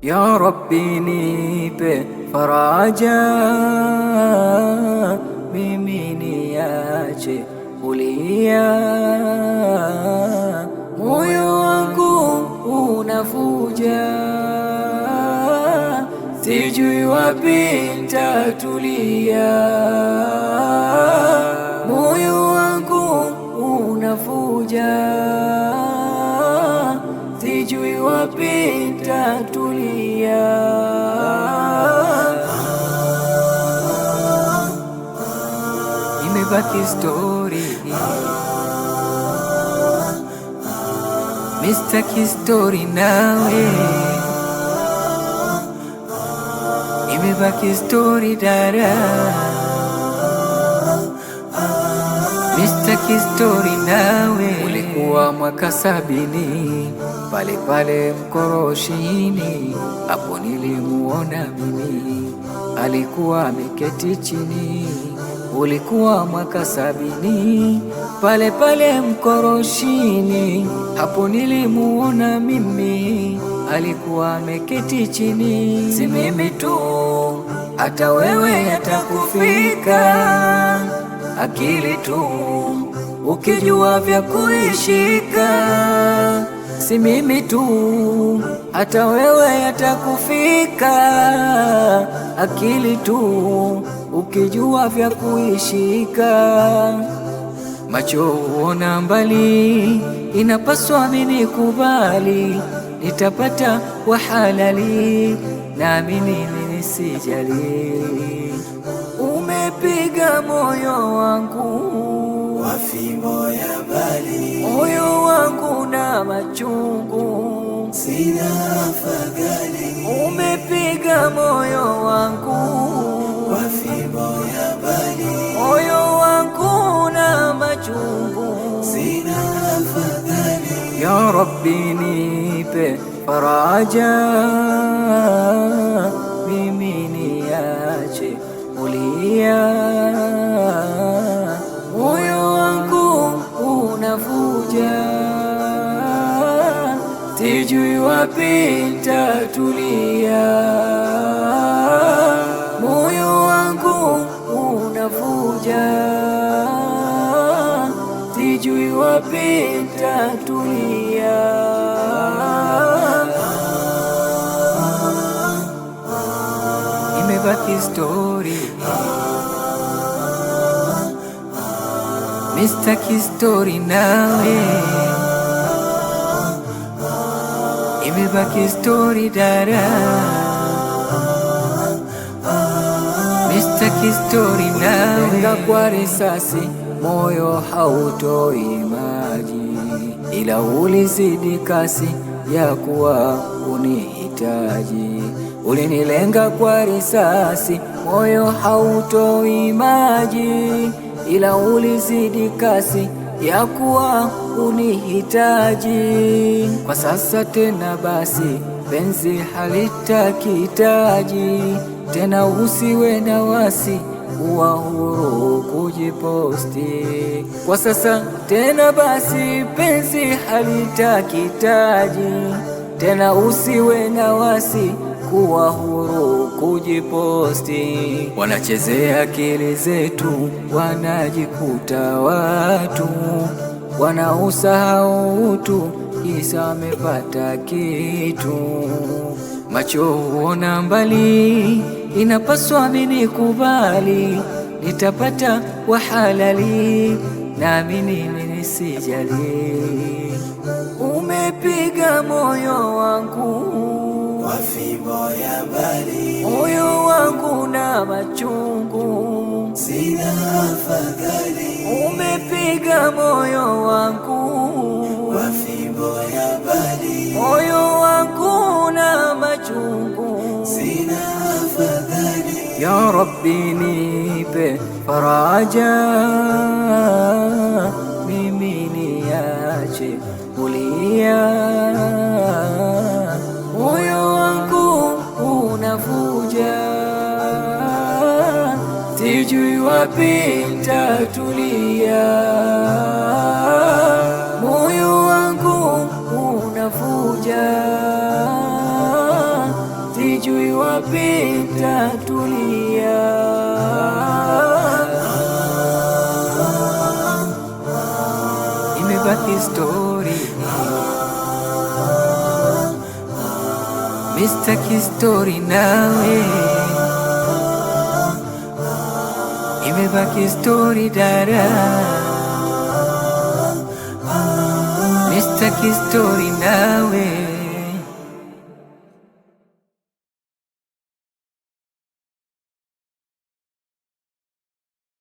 Ya Rabbi nipe faraja, mimi niache kulia, moyo wangu unavuja, sijui wapi nitatulia. Moyo wangu unavuja, sijui wapi nitatulia. Imebaki story, mistaki story nawe. Imebaki story dada, mistaki story nawe. Ulikuwa mwaka 70 pale pale Mkoroshini, hapo nilimuona mimi, alikuwa ameketi chini. Ulikuwa mwaka 70 pale pale Mkoroshini, hapo nilimuona mimi, alikuwa ameketi chini. Si mimi tu, hata wewe atakufika, akili tu ukijua vya kuishika. Si mimi tu, hata wewe atakufika, akili tu ukijua vya kuishika. Macho huona mbali, inapaswa mimi kubali, nitapata wa halali, naamini mimi sijali. Umepiga moyo wangu wa fimbo ya mbali, moyo wangu na machungu, sina afadhali. Umepiga moyo wangu wa fimbo ya mbali, moyo wangu na machungu, sina afadhali. Ya Rabbi nipe faraja, mimi niache kulia, moyo wangu unavuja, sijui wapi nitatulia. Moyo wangu unavuja, sijui wapi nitatulia. Imebaki story, mistaki story nawe. Imebaki story dada, mistaki story nawe. Lenga kwa risasi, moyo hautoi maji, ila ulizidi kasi ya kuwa unihitaji. Ulinilenga kwa risasi, moyo hautoi maji, ila ulizidi kasi ya kuwa unihitaji. Kwa sasa tena basi, penzi halitakitaji tena, usiwe na wasi, kuwa huru kujiposti. Kwa sasa tena basi, penzi halitakitaji tena, usiwe na wasi, kuwa huru kujiposti. Wanachezea akili zetu, wanajikuta watu wanausahau utu, kisa wamepata kitu. Macho huona mbali, inapaswa mimi kubali, nitapata wa halali, naamini mimi sijali. Umepiga moyo wangu wa fimbo ya mbali, moyo wangu na machungu, sina afadhali. Umepiga moyo wangu wa fimbo ya mbali, moyo wangu na machungu, sina afadhali. Ya Rabbi nipe nipe faraja, mimi niache kulia, moyo wangu unavuja, sijui wapi nitatulia, moyo wangu unavuja, sijui wapi nitatulia. Imebaki story, mistaki story nawe, imebaki story dada, mistaki story nawe.